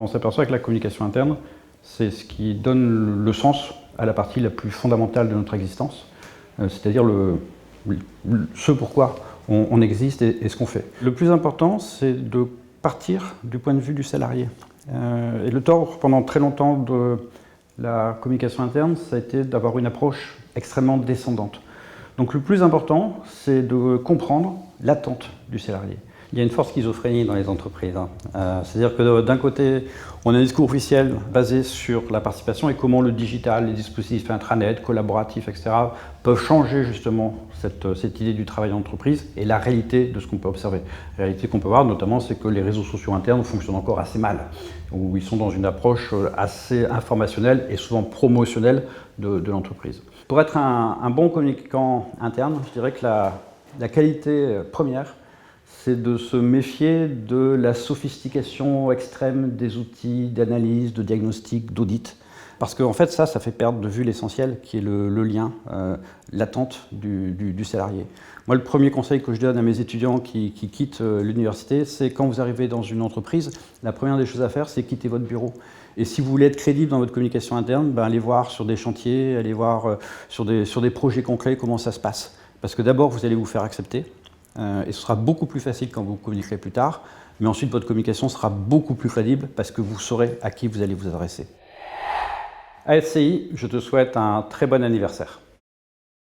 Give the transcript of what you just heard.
On s'aperçoit que la communication interne, c'est ce qui donne le sens à la partie la plus fondamentale de notre existence, c'est-à-dire ce pourquoi on existe et ce qu'on fait. Le plus important, c'est de partir du point de vue du salarié. Et le tort, pendant très longtemps, de la communication interne, ça a été d'avoir une approche extrêmement descendante. Donc le plus important, c'est de comprendre l'attente du salarié. Il y a une forte schizophrénie dans les entreprises. C'est-à-dire que d'un côté, on a un discours officiel basé sur la participation et comment le digital, les dispositifs intranet, collaboratifs, etc. peuvent changer justement cette idée du travail en entreprise et la réalité de ce qu'on peut observer. La réalité qu'on peut voir notamment, c'est que les réseaux sociaux internes fonctionnent encore assez mal, où ils sont dans une approche assez informationnelle et souvent promotionnelle de l'entreprise. Pour être un bon communicant interne, je dirais que la qualité première, c'est de se méfier de la sophistication extrême des outils d'analyse, de diagnostic, d'audit. Parce qu'en fait, ça fait perdre de vue l'essentiel, qui est le lien, l'attente du salarié. Moi, le premier conseil que je donne à mes étudiants qui quittent l'université, c'est quand vous arrivez dans une entreprise, la première des choses à faire, c'est quitter votre bureau. Et si vous voulez être crédible dans votre communication interne, allez voir sur des chantiers, allez voir sur des projets concrets comment ça se passe. Parce que d'abord, vous allez vous faire accepter. Et ce sera beaucoup plus facile quand vous communiquerez plus tard, mais ensuite votre communication sera beaucoup plus crédible parce que vous saurez à qui vous allez vous adresser. À SCI, je te souhaite un très bon anniversaire.